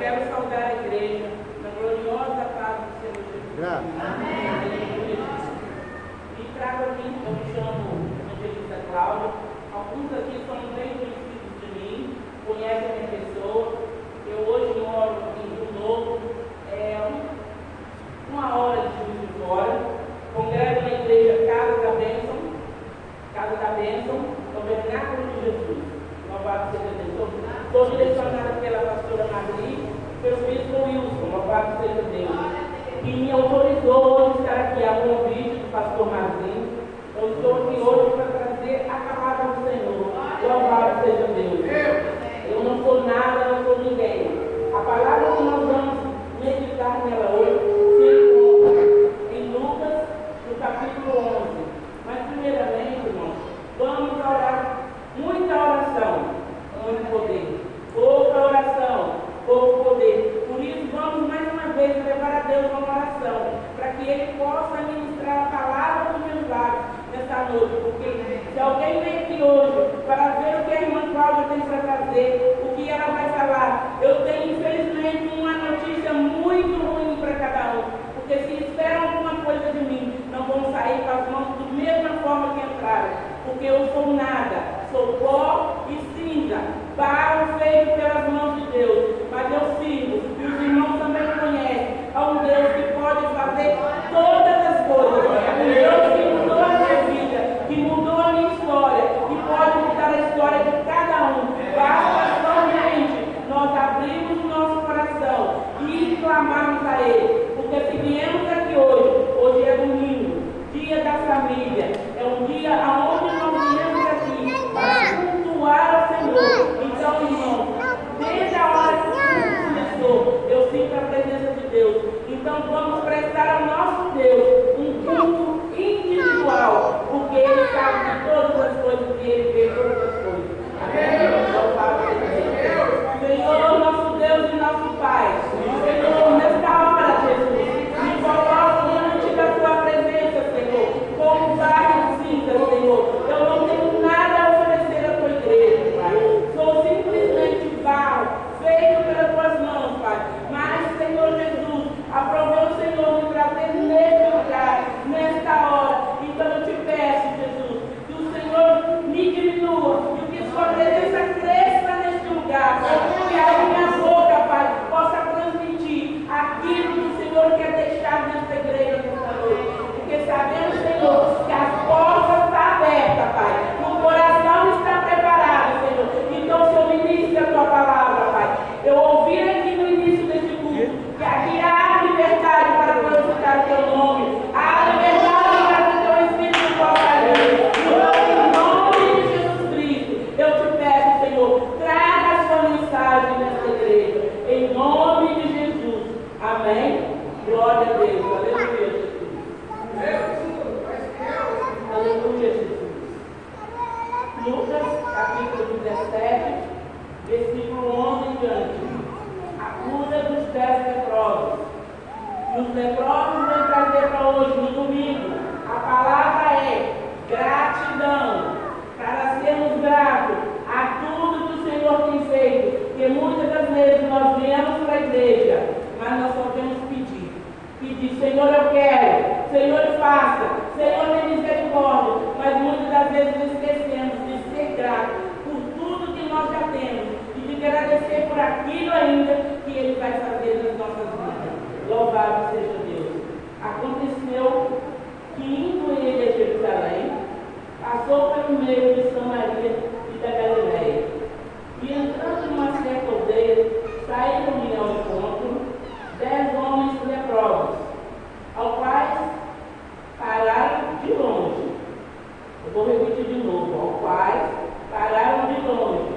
quero saudar a igreja na gloriosa paz do Senhor Jesus. Amém. E trago aqui, eu me chamo Evangelista Cláudia. Alguns aqui são bem conhecidos de mim, conhecem a minha pessoa. Eu hoje moro em Rio Novo, uma hora de Juiz de Fora. Congrego na igreja Casa da Bênção, no Vernáculo de Jesus. Louvado seja Deus. Sou direcionada pela pastora Madri, pelo bispo Wilson. Louvado seja Deus. Que me autorizou hoje estar aqui a convite do pastor Marzinho. Eu estou aqui hoje para trazer a palavra do Senhor. Louvado seja Deus. Eu não sou nada, não sou ninguém. A palavra que nós vamos meditar nela hoje se encontra em Lucas, no capítulo 11. Mas primeiramente, irmãos, vamos orar. Muita oração, muito poder. Pouca oração, pouco poder. Por isso, vamos mais uma vez levar a Deus uma oração, para que Ele possa ministrar a palavra dos meus lábios nessa noite. Porque se alguém vem aqui hoje para ver o que a irmã Cláudia tem para trazer, o que ela vai falar, eu tenho infelizmente uma notícia muito ruim para cada um. Porque se esperam alguma coisa de mim, não vão sair com as mãos da mesma forma que entraram. Porque eu sou nada, sou pó e cinza, barro feito pelas mãos de Deus. Mas eu sirvo, e os irmãos também conhecem, a um Deus que pode fazer todas as coisas. Um Deus que mudou a minha vida, que mudou a minha história, que pode mudar a história de cada um. Basta somente nós abrirmos o nosso coração e clamarmos a Ele. Porque se viemos aqui hoje é domingo, dia da família, é um dia onde nós viemos aqui para cultuar ao Senhor. Então, irmãos, desde a hora que o culto começou, eu sinto a presença de Deus. Então, vamos prestar ao nosso Deus um culto individual, porque Ele sabe de todas as coisas e Ele vê todas as coisas. Amém? Senhor, nosso Deus e nosso Pai, Senhor, nesta hora, Jesus, me coloco diante da Tua presença, Senhor, como barro cinza, Senhor. Eu não tenho nada a oferecer à Tua igreja, Pai. Sou simplesmente barro, feito pelas Tuas mãos, Pai. Mas, Senhor Jesus, aprovou o Senhor me trazer neste lugar, nesta hora. Então eu te peço, Jesus, que o Senhor me diminua e que Sua presença cresça neste lugar. Que a minha boca, Pai, possa transmitir aquilo que o Senhor quer deixar nesta igreja nesta noite. Porque sabemos, Senhor, que as portas estão abertas, Pai. O coração está preparado, Senhor. Então, Senhor, ministre a Tua palavra, Pai. Eu ouvi aqui no início deste culto que aqui há liberdade para glorificar o Teu nome. Há liberdade para que o Teu Espírito possa agir. Em nome de Jesus Cristo, eu te peço, Senhor, traga a Sua mensagem nesta igreja. Em nome de Jesus. Amém? Glória a Deus. Aleluia, Jesus. Aleluia, Jesus. Lucas, capítulo 17, versículo 11 em diante. A cura dos 10 leprosos. E os leprosos vêm trazer para hoje, no domingo. A palavra é gratidão. Para sermos gratos a tudo que o Senhor tem feito. Porque muitas das vezes nós viemos para a igreja, mas nós só temos pedir. Pedir, Senhor, eu quero. Senhor, faça. Senhor, tem misericórdia. Mas muitas das vezes esquecemos de ser gratos por tudo que nós já temos. E de agradecer por aquilo ainda que Ele vai fazer nas nossas vidas. Louvado seja Deus. Aconteceu que indo ele a Jerusalém, passou pelo meio de Samaria e da Galileia. E entrando numa certa aldeia, saíram-lhe ao encontro 10 homens leprosos, aos quais pararam de longe. Eu vou repetir de novo. Aos quais pararam de longe.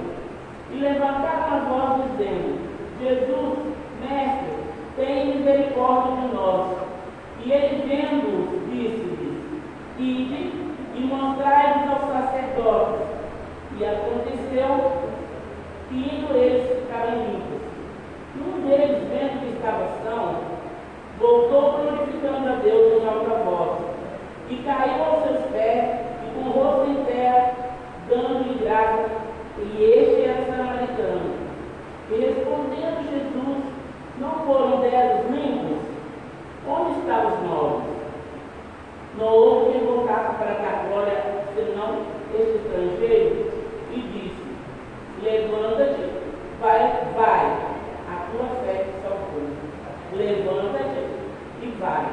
E levantaram a voz dizendo: Jesus, Mestre, tem misericórdia de nós. E ele, vendo-os, disse-lhes: Ide e mostrai-vos aos sacerdotes. E aconteceu que, indo eles Não foram 10 os limpos? Onde estavam os 9? Não houve quem voltasse para a glória, senão este estrangeiro, e disse: levanta-te, vai, a tua fé te salvou. Levanta-te e vai,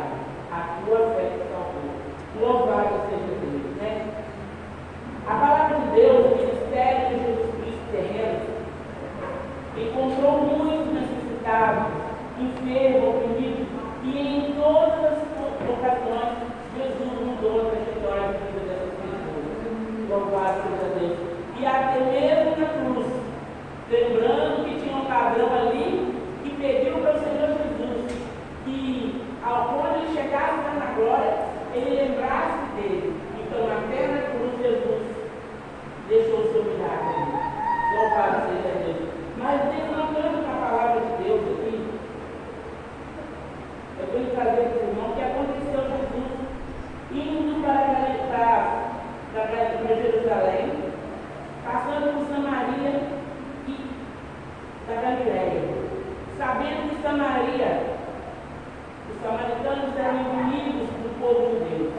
a tua fé te salvou. Louvado seja Deus, né? A palavra de Deus, o ministério de Jesus Cristo terreno, encontrou muitos necessitados, enfermos, oprimidos, e em todas as ocasiões Jesus mudou a trajetória da vida dessas pessoas. Louvado seja Deus. E até mesmo na cruz, lembrando que tinha um padrão ali que pediu para o Senhor Jesus que, quando ele chegasse lá na glória, ele lembrasse dele. Então, até na cruz, Jesus deixou o seu milagre. Louvado seja Deus. Mas declamando a palavra de Deus aqui, eu vou trazer para o irmão que aconteceu Jesus indo para Jerusalém, passando por Samaria e da Galileia, sabendo que Samaria, os samaritanos eram inimigos do povo de Deus.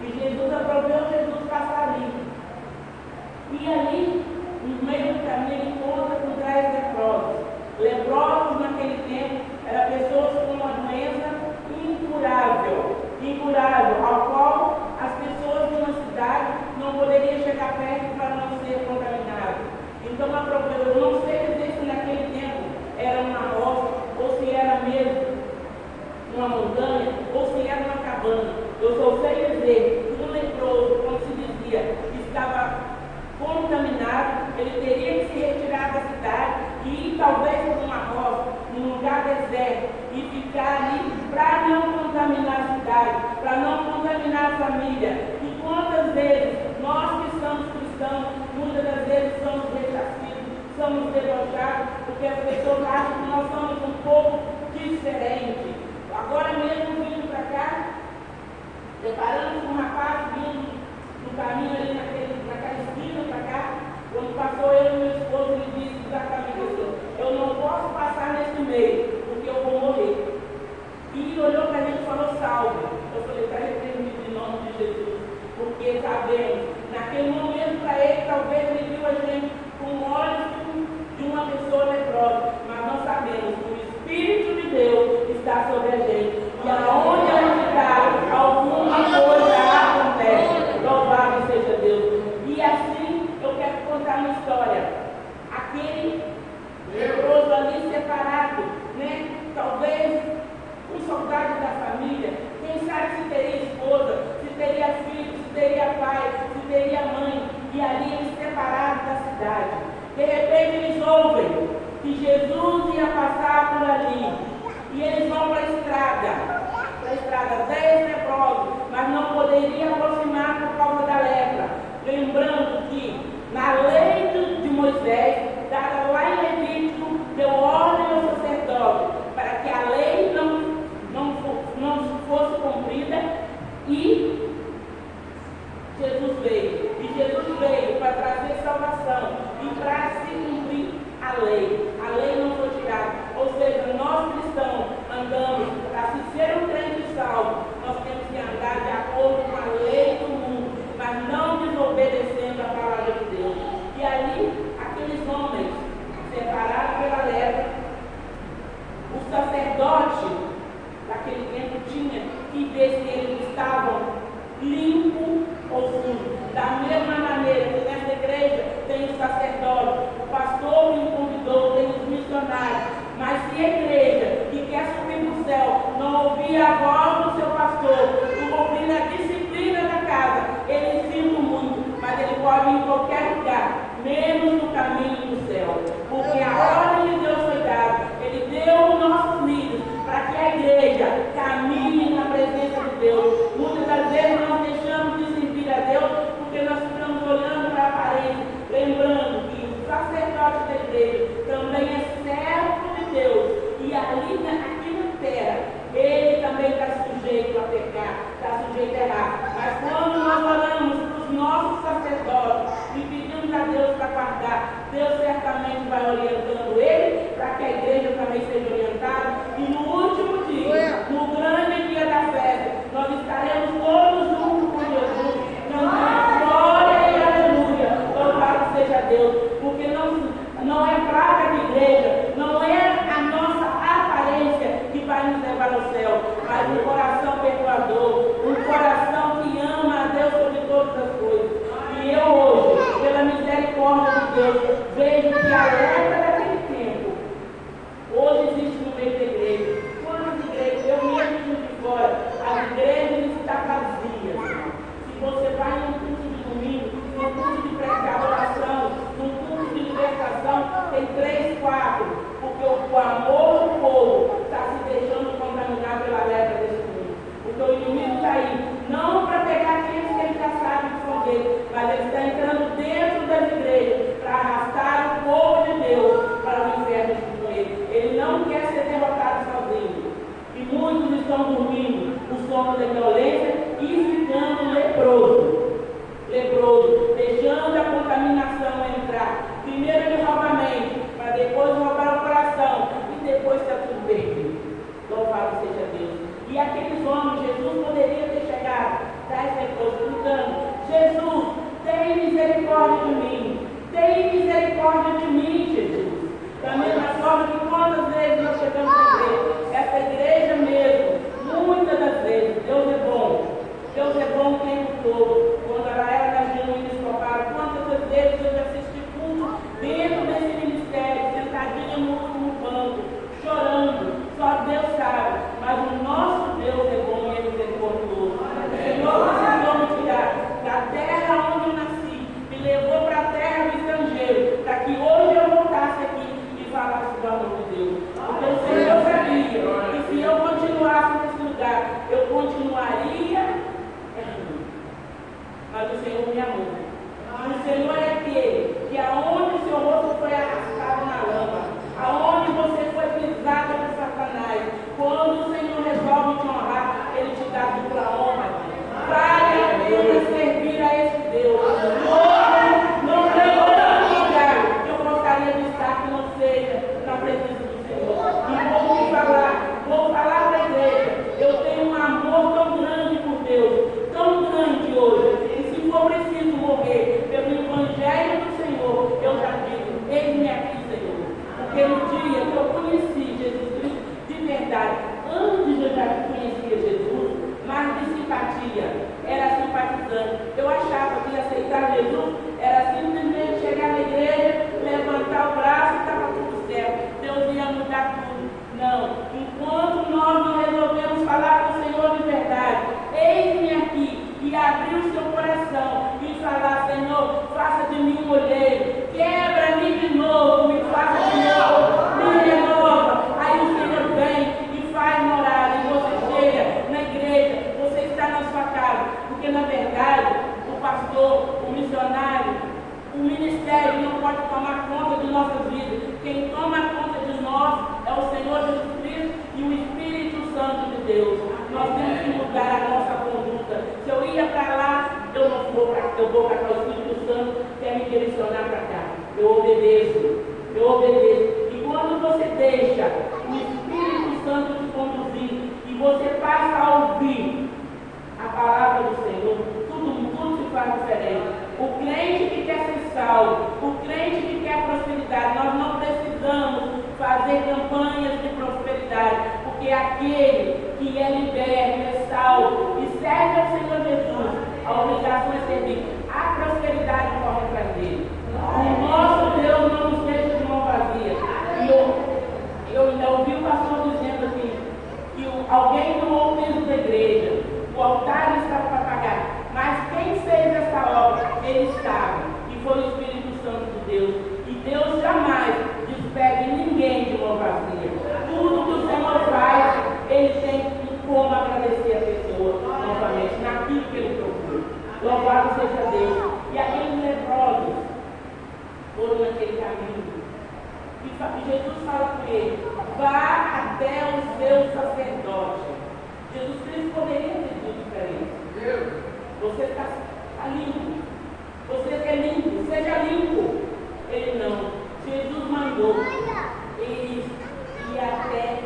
E Jesus aproveitou Jesus passar ali. E ali, no meio do caminho, ele encontra com 10 leprosos. Leprosos naquele tempo eram pessoas com uma doença incurável, ao qual as pessoas de uma cidade não poderiam chegar perto para não ser contaminadas. Então, eu não sei dizer se naquele tempo era uma roça, ou se era mesmo uma montanha, ou se era uma cabana. Eu só sei dizer que um leproso, como se dizia, estava contaminado, ele teria que se retirar da cidade e ir talvez para uma roça, num lugar deserto, e ficar ali para não contaminar a cidade, para não contaminar a família. E quantas vezes nós que somos cristãos, muitas das vezes somos rechaçados, somos debochados, porque as pessoas acham que nós somos um pouco diferentes. Agora mesmo vindo para cá, deparamos com um rapaz vindo no caminho ali naquela esquina para cá, quando passou eu e meu esposo, ele disse exatamente assim: eu não posso passar nesse meio, porque eu vou morrer. E ele olhou para a gente e falou: salve. Eu falei: está repreendido em nome de Jesus, porque sabemos, naquele momento para ele, talvez ele viu a gente com olhos de uma pessoa leprosa, mas nós sabemos que o Espírito de Deus está sobre a gente, e aonde a gente está, alguma coisa acontece. Louvado seja Deus. E assim eu quero contar uma história. Aquele leproso ali separado, né? Talvez um soldado da família, quem sabe se teria esposa, se teria filho, se teria pai, se teria mãe, e ali eles separados da cidade. De repente eles ouvem que Jesus ia passar por ali, e eles vão para a estrada 10 leprosos, mas não poderiam aproximar por causa da lepra. Lembrando que na lei de Moisés, dada lá em Levítico, deu ordem ao sacerdote para que a lei não fosse cumprida, e Jesus veio. E Jesus veio para trazer salvação e para se cumprir a lei. A lei não foi tirada. Ou seja, nós cristãos andamos, para se ser um crente salvo, nós temos que andar de acordo com a lei do mundo, mas não desobedecendo a palavra de Deus. E resultado. E no último dia, no grande dia da festa, nós estaremos todos juntos com Jesus, cantando glória e aleluia. Louvado seja Deus, porque não é placa de igreja, não é a nossa aparência que vai nos levar ao céu, mas um coração perdoador, um coração que ama a Deus sobre todas as coisas. E eu hoje, pela misericórdia de Deus, vejo que a lepra daquele tempo hoje existe no meio da igreja. Quantas igrejas? Eu mesmo de fora, as igrejas estão vazias. Se você vai num culto de domingo, num culto de adoração, num culto de libertação, tem 3, 4, porque o amor do povo está se deixando contaminar pela lepra desse mundo. Porque o inimigo está aí, não para pegar aqueles que ele já sabe que são dele, mas ele está entrando dentro das igrejas para arrastar o povo de Deus para o inferno junto com ele. Ele não quer ser derrotado sozinho. E muitos estão dormindo o sono da violência e ficando leproso, deixando a contaminação entrar. Primeiro ele rouba a mente, para depois roubar o coração, e depois está tudo perdido. Louvado seja Deus. E aqueles homens, Jesus poderia ter chegado, 10 leprosos, gritando: Jesus, tem misericórdia de mim, tem misericórdia de mim, Jesus. Da mesma forma que quantas vezes nós chegamos na igreja, essa igreja mesmo, muitas das vezes, Deus é bom o tempo todo. Quando ela era na genuína escopada, quantas vezes eu já assisti culto dentro desse ministério, sentadinha no último banco, chorando, só Deus sabe, mas o nosso Deus é bom e é misericordioso. O Senhor conseguiu me tirar da terra onde eu nasci, me levou para a terra do estrangeiro, para que hoje eu voltasse aqui e falasse do amor de Deus. Porque o Senhor sabia que se eu continuasse nesse lugar, eu continuaria. Mas o Senhor me amou. O Senhor é aquele que aonde o seu rosto foi arrastado na lama, aonde você foi pisado por Satanás, quando o Senhor resolve te honrar, Ele te dá dupla honra. Vale a pena servir a esse Deus. Não tem outro lugar que eu gostaria de estar que não seja na presença do Senhor. E vou falar para a igreja. Eu tenho um amor tão grande por Deus, tão grande hoje. Se for preciso morrer pelo Evangelho do Senhor, eu já digo: eis-me aqui, Senhor. Porque no dia que eu conheci Jesus Cristo de verdade, antes eu já conhecia Jesus, mas de simpatia, era simpatizante. Eu achava que aceitar Jesus era simplesmente chegar na igreja, levantar o braço e estava tudo certo. Deus ia mudar tudo. Não. Enquanto nós não resolvemos falar com o Senhor de verdade, eis-me aqui, e abrir o seu coração e falar: Senhor, faça de mim um olheiro, quebra-me de novo, me faça de novo, me renova. Aí o Senhor vem e faz morada, e você chega na igreja, você está na sua casa, porque na verdade o pastor, o missionário, o ministério não pode tomar conta de nossas vidas. Quem toma conta de nós é o Senhor Jesus Cristo e o Espírito Santo de Deus. Nós temos que mudar a nossa conduta. Se eu ia para lá, eu não vou para cá, eu vou para cá. O Espírito Santo quer me direcionar para cá. Eu obedeço. E quando você deixa o Espírito Santo te conduzir e você passa a ouvir a palavra do Senhor, tudo se faz diferente. O crente que quer ser salvo, o crente que quer prosperidade, nós não precisamos fazer campanhas de prosperidade, porque aquele que é liberto, é salvo e serve ao Senhor Jesus, a obrigação é servir. A prosperidade corre atrás dele. O nosso Deus não nos deixa de mão vazia. E eu ainda ouvi o pastor dizendo assim, que alguém tomou o peso da igreja, o altar estava para pagar, mas quem fez essa obra? Ele estava, e foi o Espírito Santo de Deus. E Deus jamais despede ninguém de mão vazia. Tudo que o Senhor faz, Ele tem como agradecer a pessoa novamente, naquilo que Ele procura. Louvado seja Deus. E aqueles leprosos foram naquele caminho. E Jesus fala com ele: vá até o seu sacerdote. Jesus Cristo poderia ter dito diferente. Você está limpo. Você é limpo. Seja limpo. Ele não. Jesus mandou ele ir até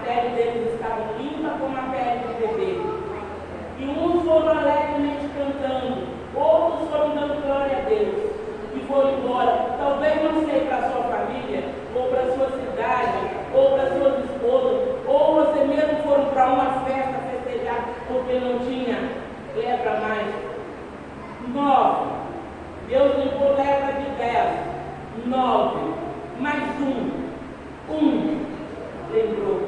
pele deles estava limpa como a pele de bebê. E uns foram alegremente cantando, outros foram dando glória a Deus e foram embora. Talvez não sei para a sua família, ou para a sua cidade, ou para suas esposas, ou você mesmo foram para uma festa festejar porque não tinha lepra mais. 9. Deus limpou lepra de 10. 9. Mais um. Lembrou.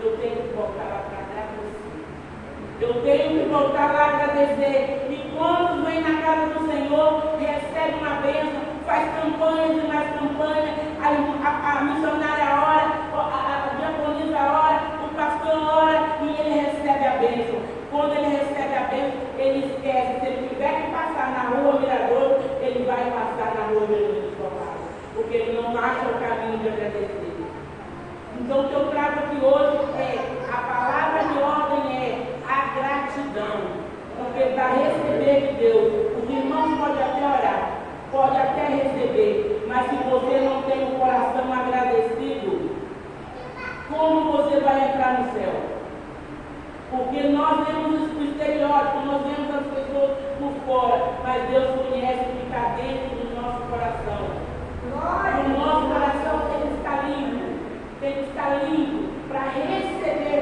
Eu tenho que voltar lá para agradecer. Eu tenho que voltar lá para agradecer. E quando vem na casa do Senhor, recebe uma bênção, faz campanhas e mais campanhas, a missionária ora, a diaconisa ora, o pastor ora e ele recebe a bênção. Quando ele recebe a bênção, ele esquece. Se ele tiver que passar na rua Mirador, ele vai passar na rua Jesus Sofá, porque ele não acha o caminho de agradecer. Então o que eu trago aqui hoje a palavra de ordem é a gratidão. Porque para receber de Deus, os irmãos podem até orar, pode até receber, mas se você não tem o coração agradecido, como você vai entrar no céu? Porque nós vemos o estereótipo, nós vemos as pessoas por fora, mas Deus conhece o que está dentro do nosso coração. O nosso coração tem que estar limpo para receber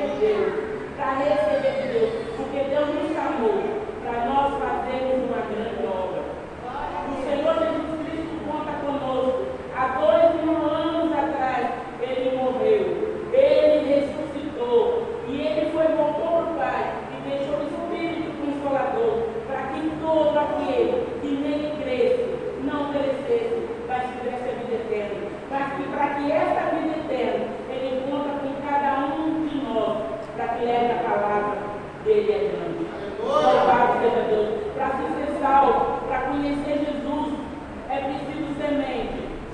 de Deus, porque Deus nos chamou para nós fazermos uma grande obra. O Senhor Jesus Cristo conta conosco. Há 2000 anos atrás, Ele morreu, Ele ressuscitou e Ele voltou para o Pai e deixou o Espírito Consolador para que todo aquele que nele cresce, não perecesse, mas tivesse a vida eterna. Mas que para que essa vida eterna, Ele conta com cada um de nós, para que leve a palavra dele adiante. Louvado seja Deus. Para ser salvo, para conhecer Jesus, é preciso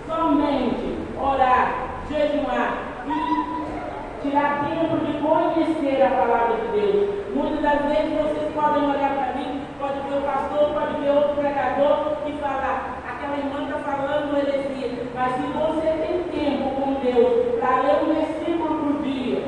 somente orar, jejuar e tirar tempo de conhecer a palavra de Deus. Muitas das vezes vocês podem olhar para mim, pode ver o pastor, pode ver outro pregador e falar, aquela irmã está falando heresia. Mas se você tem tempo com Deus para ler um versículo por dia,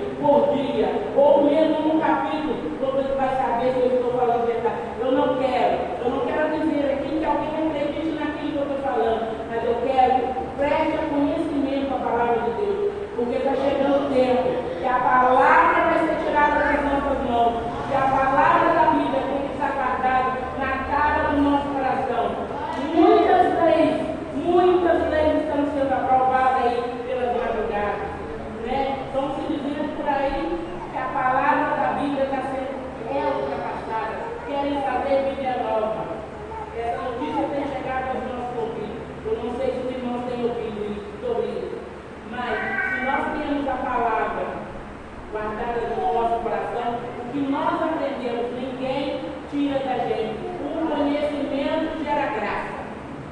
ou mesmo um capítulo, você vai saber se eu estou falando verdade. Eu não quero dizer aqui que alguém acredite naquilo que eu estou falando, mas eu quero preste conhecimento à palavra de Deus, porque está chegando o tempo que a palavra vai ser tirada das nossas mãos, que a palavra da Bíblia tem que estar guardada na cara do nosso coração. Muitas leis estão sendo aprovadas aí pelas madrugadas, né? Estão se dizendo por aí que a palavra da Bíblia está sendo ultrapassada, querem fazer Bíblia nova. Essa notícia tem chegado aos nossos ouvidos. Eu não sei se os irmãos têm ouvido sobre isso, mas se nós temos a palavra guardada no nosso coração, o que nós aprendemos, ninguém tira da gente. O conhecimento gera graça,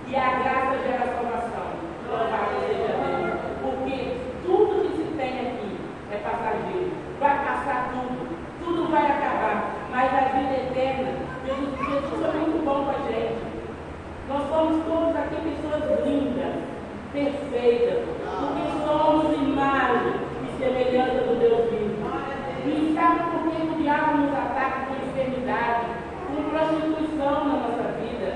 e a graça gera salvação. Louvado seja Deus. Porque tudo que se tem aqui é passageiro. Vai passar tudo vai acabar, mas a vida eterna, Jesus é muito bom com a gente. Nós somos todos aqui pessoas lindas, perfeitas, porque somos imagem e semelhança do Deus vivo. E sabe por que o diabo nos ataca com enfermidade, com prostituição na nossa vida,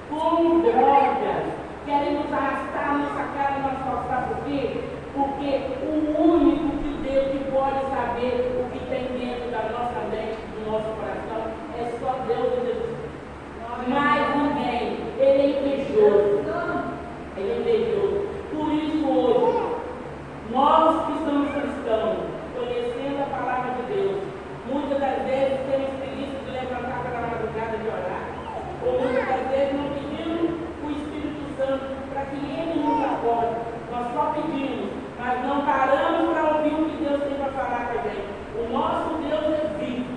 com drogas, querem nos arrastar, nos sacar, nos forçar? Por quê? Porque o único que pode saber o que tem dentro da nossa mente, do nosso coração, é só Deus e Jesus. Mais ninguém. Ele é invejoso. Por isso hoje, nós que somos cristãos, conhecendo a palavra de Deus, muitas das vezes temos preguiça de levantar pela madrugada de orar, ou muitas das vezes não pedimos o Espírito Santo para que Ele nos acorde. Nós só pedimos, mas não paramos para ouvir o que Deus tem para falar com a gente. O nosso Deus é vivo.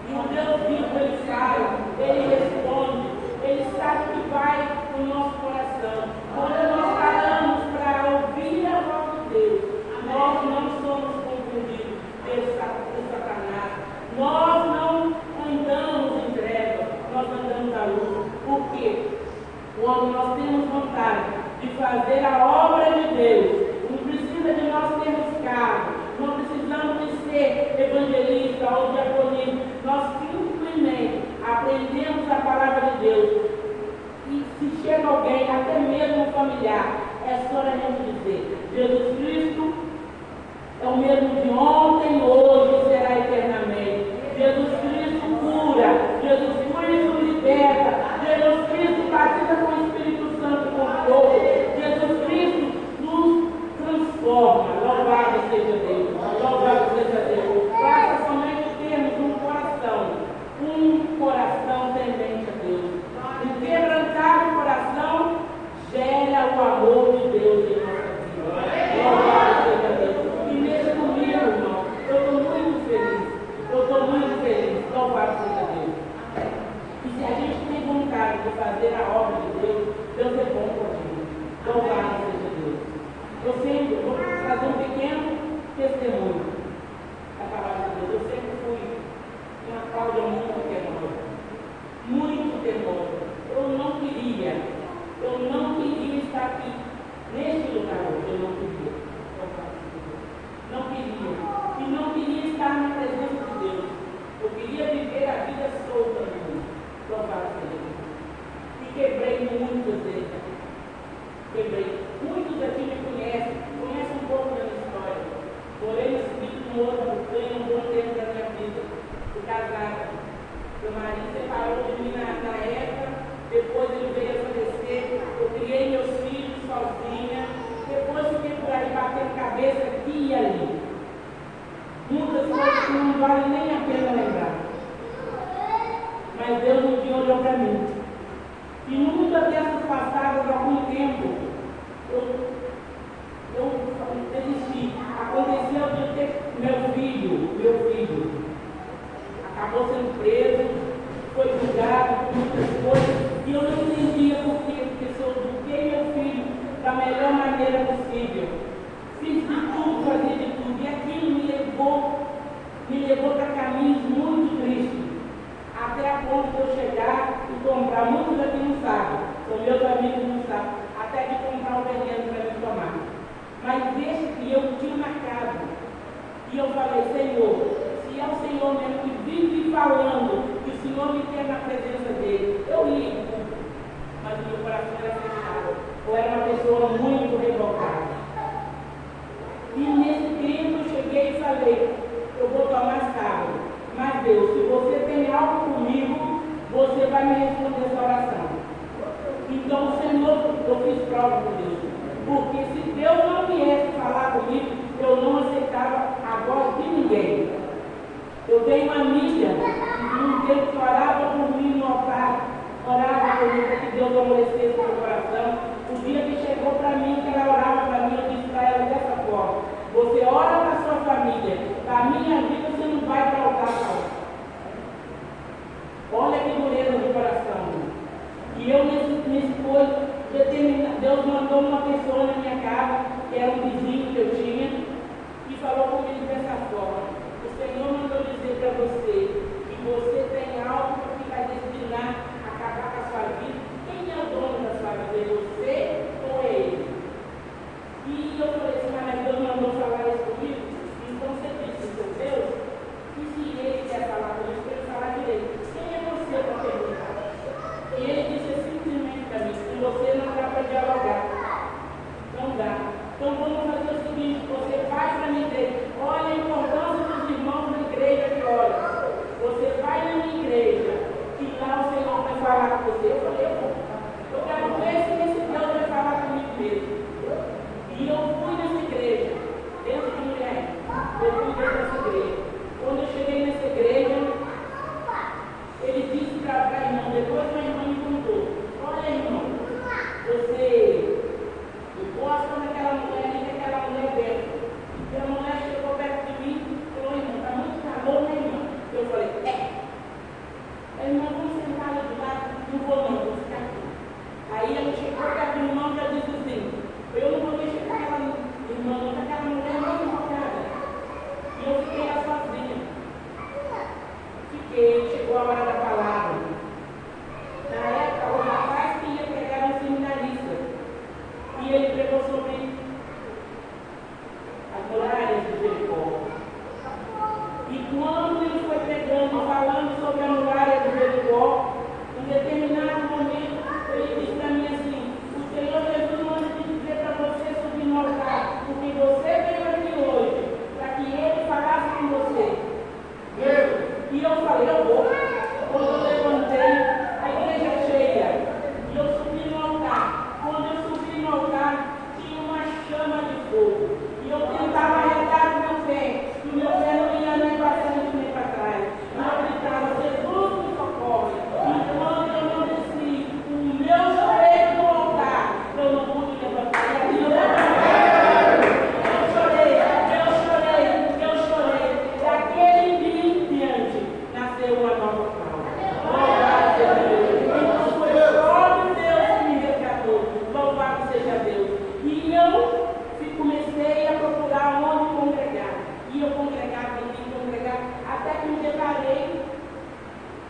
E o Deus vivo, Ele fala, Ele responde, Ele sabe o que vai no nosso coração. Quando nós paramos para ouvir a voz de Deus, nós não somos confundidos por Satanás. Nós não andamos em trevas, nós andamos à luz. Por quê? Quando nós temos vontade de fazer a obra de Deus, não precisa de nós ter ao diaconismo, nós simplesmente aprendemos a palavra de Deus. E se chega alguém, até mesmo um familiar, é só a gente dizer: Jesus Cristo é o mesmo de ontem, hoje e será eternamente. Jesus Cristo cura, Jesus Cristo liberta, Jesus Cristo batiza com o Espírito Santo e com fogo, Jesus Cristo nos transforma. Louvado seja Deus, louvado seja Deus. Basta somente termos um coração temente a Deus. E quebrantar o coração gera o amor de Deus em nossa vida. Louvado seja Deus. E nesse domingo, irmão, eu estou muito feliz. Louvado seja Deus. E se a gente tem vontade de fazer a obra de Deus, Deus é bom com a gente. Louvado seja Deus. Eu sempre vou fazer um pequeno testemunho da palavra de Deus. Eu sempre fui uma causa muito teimosa. Muito teimosa. Eu não queria estar aqui, neste lugar hoje. Eu não queria. Não queria. E não queria estar na presença de Deus. Eu queria viver a vida solta no mundo. Louvado seja Deus. E quebrei muitas vezes. Muitos aqui me conhecem um pouco da minha história. Morei no Espírito Morto, foi um bom tempo da minha vida. Fui casada. Meu marido separou de mim na época, depois ele veio a falecer. Eu criei meus filhos sozinha. Depois fiquei por aí batendo cabeça aqui e ali. Muitas coisas que não valem nem a pena lembrar. Mas Deus um dia olhou para mim. E numa dessas passadas, algum tempo, eu desisti. Aconteceu de ter meu filho acabou sendo preso, foi julgado por muitas coisas, e eu não entendia por quê, porque se eu eduquei meu filho da melhor maneira possível, fiz de tudo, fazia de tudo, e aquilo me levou para caminhos muito tristes, até a ponto de eu chegar e comprar, muitos aqui não sabem, são meus amigos não sabem, até de comprar o veneno para me tomar. Mas desde que eu tinha marcado, e eu falei: Senhor, se é o Senhor mesmo que vive falando, que o Senhor me quer na presença dele, eu ia, mas meu coração era fechado. Eu era uma pessoa muito revoltada. E nesse tempo eu cheguei e falei: eu vou tomar sábado, mas Deus, se você tem algo comigo, você vai me responder essa oração. Então o Senhor, eu fiz prova com Deus, porque se Deus não viesse falar comigo, eu não aceitava a voz de ninguém. Eu tenho uma amiga, um tempo que orava por mim no altar, orava por mim para que Deus amolecesse meu coração. O dia que chegou para mim, que ela orava para mim, eu disse para ela dessa forma: você ora para a sua família, para a minha vida você não vai para o altar não. Olha que dureza do coração. E eu nesse coisa, Deus mandou uma pessoa na minha casa, que era um vizinho que eu tinha, e falou comigo dessa forma: o Senhor mandou dizer para você que você tem algo que vai destinar a acabar com a sua vida. Quem é o dono da sua vida? É você ou é ele? E eu falei assim: mas Deus mandou falar isso comigo? Então você disse: seu Deus, e se ele quer falar comigo, para ele falar direito? Quem é você para perguntar? E ele disse simplesmente para mim: com você não dá para dialogar. Não dá. Então vamos fazer o seguinte: você vai para a minha igreja. Olha a importância dos irmãos da igreja que olha. Você vai na minha igreja, que lá o Senhor vai falar com você. Eu falei: eu quero ver se esse Deus vai falar comigo mesmo. E eu fui nessa igreja, dentro de mulher. Eu fui dentro dessa igreja. Quando eu cheguei nessa igreja, ele disse para a irmã, depois a irmã me contou: olha, irmão, você gosta daquela mulher ali, daquela mulher dela. E a mulher chegou perto de mim e falou: irmão, está muito calor, né, irmã? Eu falei: é. A irmã, vamos sentar ali do lado. Não vou não, vou ficar aqui. Aí ela chegou perto do irmão e já disse assim: eu não vou mexer com aquela irmã, não, com aquela mulher muito invocada. E eu fiquei lá sozinha. Chegou a hora da palavra. Na época, o rapaz que ia pegar um seminarista. E ele pregou sobre as muralhas de Jericó. E quando ele congregar, até que me deparei,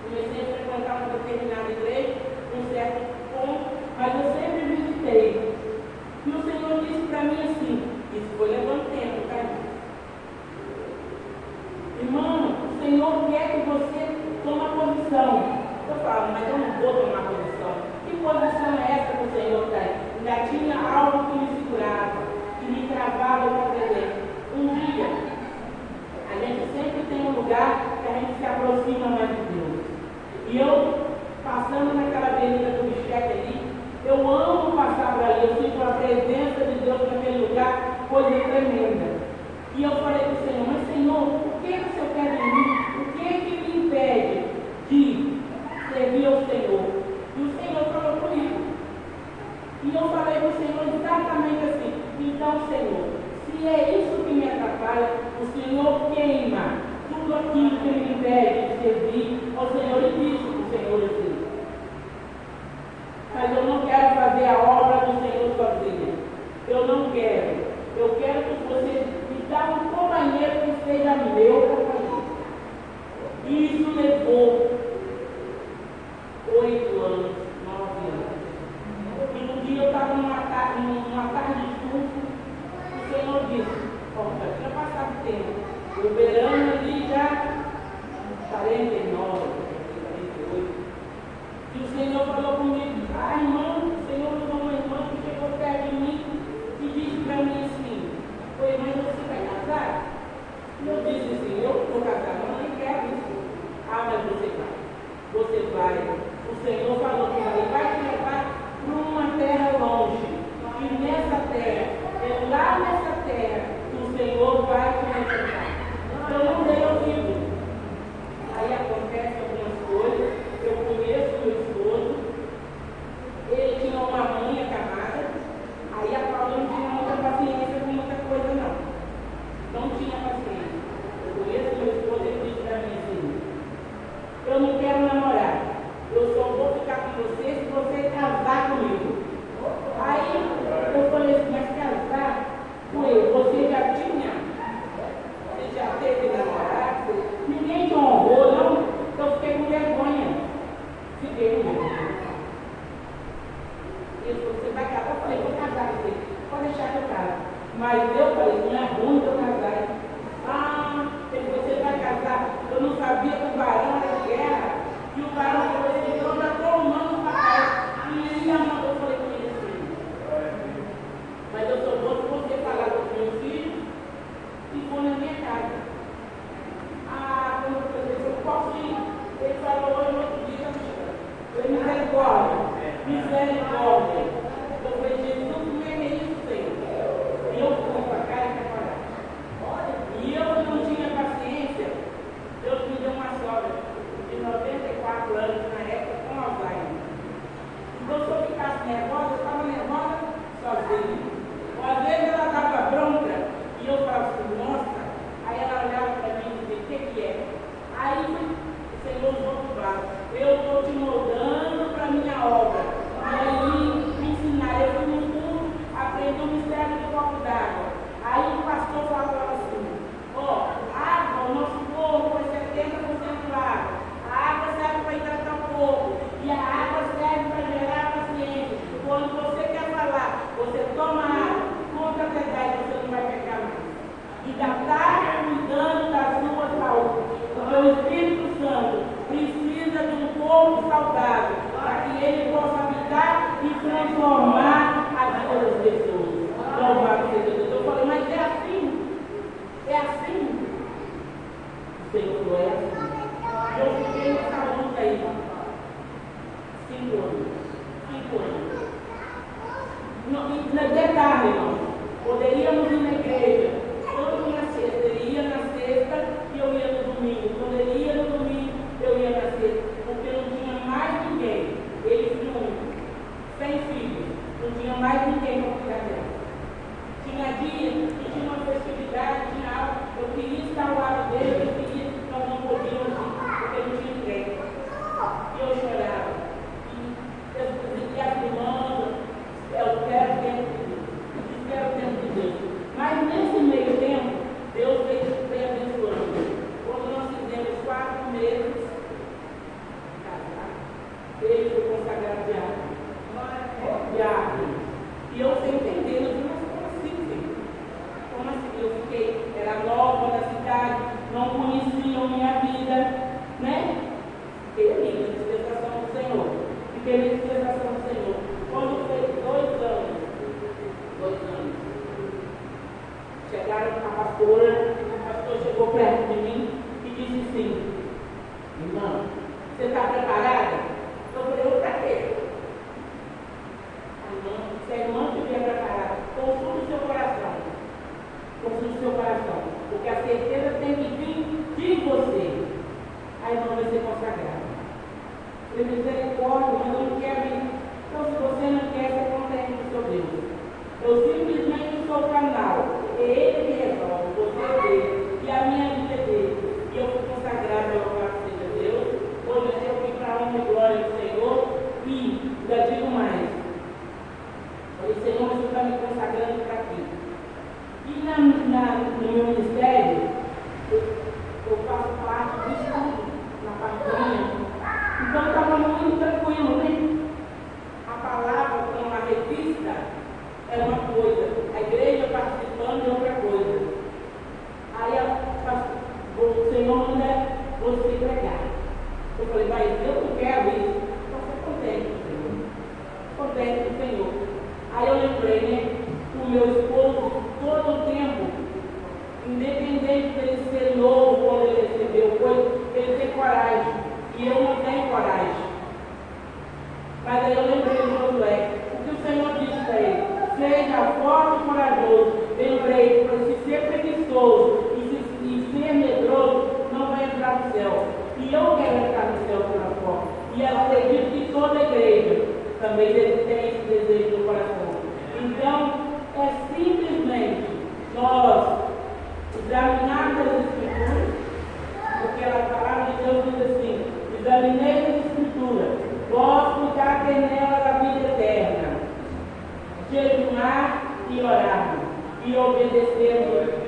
comecei a frequentar uma determinada igreja, um certo ponto, mas eu sempre visitei. E o Senhor disse para mim assim, isso foi levando tempo, tá? Irmão, o Senhor quer que você tome posição. Eu falo, mas eu não vou tomar posição. Que posição é essa que o Senhor tem? Ainda tinha algo que me segurava, que me travava para presente. Um dia, a gente sempre tem um lugar que a gente se aproxima mais de Deus. E eu, passando naquela avenida do Bicheque ali, eu amo passar por ali, eu sinto a presença de Deus naquele lugar, coisa tremenda. E eu falei para o Senhor, mas Senhor, o que o Senhor quer de mim? O que me impede de servir ao Senhor? E o Senhor falou comigo. E eu falei para o Senhor exatamente assim, então Senhor, se é isso que me atrapalha, o Senhor queima tudo aquilo que me impede de servir ao Senhor e disse para o Senhor assim. Mas eu não quero fazer a obra do Senhor sozinha. Eu não quero. Eu quero que você me dê um companheiro que seja meu companheiro. E isso levou 8 anos, 9 anos. E um dia eu estava numa tarde de estudo, o Senhor disse, já tinha passado tempo, o verão ali já 49, 48. E o Senhor falou comigo, irmão, o Senhor usou uma irmã que chegou perto de mim e disse para mim assim, oi, mas você vai casar? E eu disse assim, eu vou casar, não, nem quero isso. Mas você vai. Você vai. O Senhor falou que ele vai te levar para uma terra longe. E nessa terra, é lá nessa terra, que o Senhor vai te levar. Então eu não dei ouvido. Aí acontece algumas coisas, eu conheço meu esposo, ele tinha uma mãe acamada, aí a Paula não tinha muita paciência com muita coisa não. Não tinha paciência. Eu conheço meu esposo, ele disse para mim assim, eu não quero namorar, eu só vou ficar com você se você casar comigo. Aí eu falei assim, mas casar com ele, você já teve namorado? Ninguém te honrou, não? Eu fiquei com vergonha. Fiquei com vergonha. Ele falou, você vai casar? Eu falei, vou casar com você. Pode deixar que eu caso. Mas eu falei, não é ruim eu casar. Ele falou, você vai casar? Eu não sabia que o varão era de guerra. E o varão falou assim, eu já estou arrumando os papéis. E minha mãe, eu falei com ele assim, mas eu só vou se você falar com o meu filho e for na minha casa. Quando eu falei, eu posso ir? Ele falou hoje, no outro dia, eu falei, misericórdia, misericórdia. Eu falei, Jesus, como é isso, Senhor? E eu fui para cá e para lá. E eu não tinha paciência. Deus me deu uma sogra de 94 anos na época com Alzheimer. Então, se eu ficasse nervosa, eu estava nervosa sozinha. Ou às vezes ela estava bronca e eu falava assim, nossa. Aí ela olhava para mim e dizia, o que é? Aí o Senhor usou o braço. Eu estou te moldando para a minha obra. E aí me ensinar. Eu fui no fundo, aprendi o mistério do copo d'água. Aí o pastor falava assim, água, o nosso corpo é 70% água. A água serve para hidratar o corpo. E a água serve para gerar paciência. Quando você quer falar, você toma água, conta a verdade, você não vai pecar mais. E já está cuidando da sua saúde. Porque o Espírito Santo precisa de um corpo saudável para que ele possa habitar e transformar a vida das pessoas. Louvado seja Deus. Eu falei, mas é assim. É assim. O Senhor não é assim. Eu fiquei nessa luta aí. 5 anos. 5 anos. Não, detalhe, irmão. Poderíamos ir na igreja. Todo na sexta. Ele ia na sexta e eu ia no domingo. Quando ele ia no domingo, eu ia na sexta. Porque não tinha mais ninguém. Ele filho único. 100 filhos. Não tinha mais ninguém para cuidar dela. Tinha dia que tinha uma festividade, tinha algo. Eu queria estar ao lado dele, eu queria, nós não seu canal. É Ele que resolve, você é dele. E a minha vida é dele. E eu fui consagrado ao louvado seja Deus. Hoje eu fui para a honra e glória do Senhor. E ainda digo mais. Eu falei, Senhor, você está me consagrando para quê? E no meu ministério, eu faço parte do estudo, na partilha. Então estava muito tranquilo, né? A palavra com a revista é uma coisa, a igreja participando é outra coisa. Aí o Senhor manda você pregar. Eu falei, mas eu não quero isso. Eu estou contente com o Senhor. Contente com o Senhor. Aí eu lembrei, né? O meu esposo, todo o tempo, independente dele ser novo quando ele recebeu coisa, ele tem coragem. E eu não tenho coragem. Mas aí eu lembrei de Josué. O que o Senhor disse para ele? Seja forte e corajoso. Lembrei, se ser preguiçoso e ser medroso, não vai entrar no céu. E eu quero entrar no céu pela forma. E eu acredito que toda a igreja também tem esse desejo no coração. Então, é simplesmente nós examinarmos as Escrituras, porque a palavra de Deus diz assim: examinei as Escrituras, vós cuidar ter nela a vida eterna, jejuar e orar, e obedecer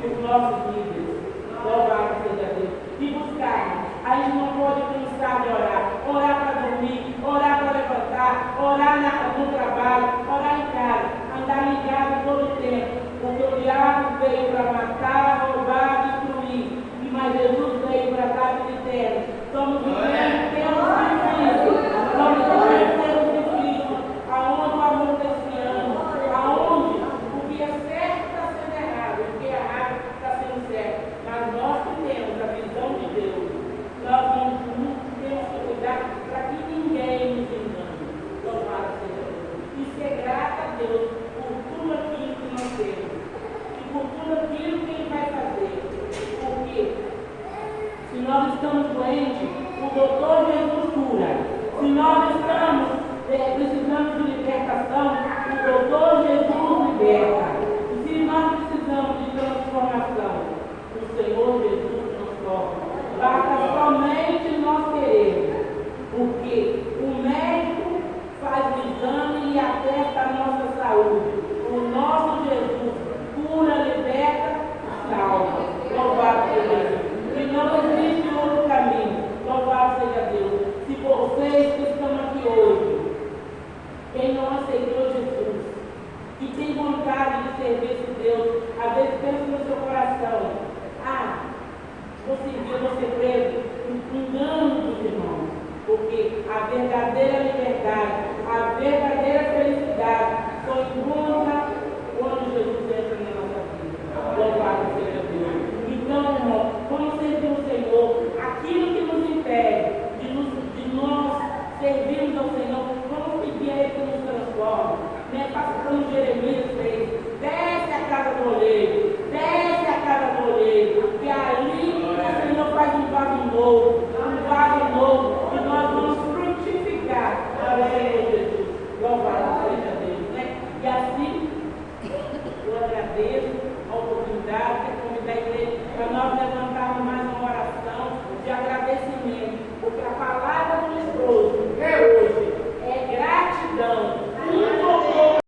os nossos líderes. Louvado seja Deus. E buscar. A gente não pode cansar de orar. Orar para dormir, orar para levantar, orar no trabalho, orar em casa, andar ligado todo o tempo. Porque o diabo veio para matar, roubar, destruir. Mas Jesus veio para dar vida eterna. Estamos vivendo tempos difíceis. Estamos vivendo tempos difíceis. Aonde o amor está esfriando? Aonde o que é certo está sendo errado, o que é errado está sendo certo. Mas nós que temos a visão de Deus, nós não temos que cuidar para que ninguém nos engane. Louvado seja Deus. E ser grato a Deus por tudo aquilo que nós temos. E por tudo aquilo que Ele vai fazer. Porque se nós estamos doentes, o doutor Jesus cura. Se nós estamos precisamos de libertação, o doutor Jesus liberta. E se nós precisamos de transformação, o Senhor Jesus transforma. Basta somente nós queremos. Porque o médico faz o exame e atesta a nossa saúde. O nosso Jesus cura, liberta e salva. Louvado seja Deus. E não existe outro caminho. Louvado seja Deus. Se vocês que estão aqui hoje, quem não aceitou Jesus e tem vontade de servir esse Deus, às vezes pensa no seu coração: você viu você preso, engano dos irmãos. Porque a verdadeira liberdade, a verdadeira felicidade só encontra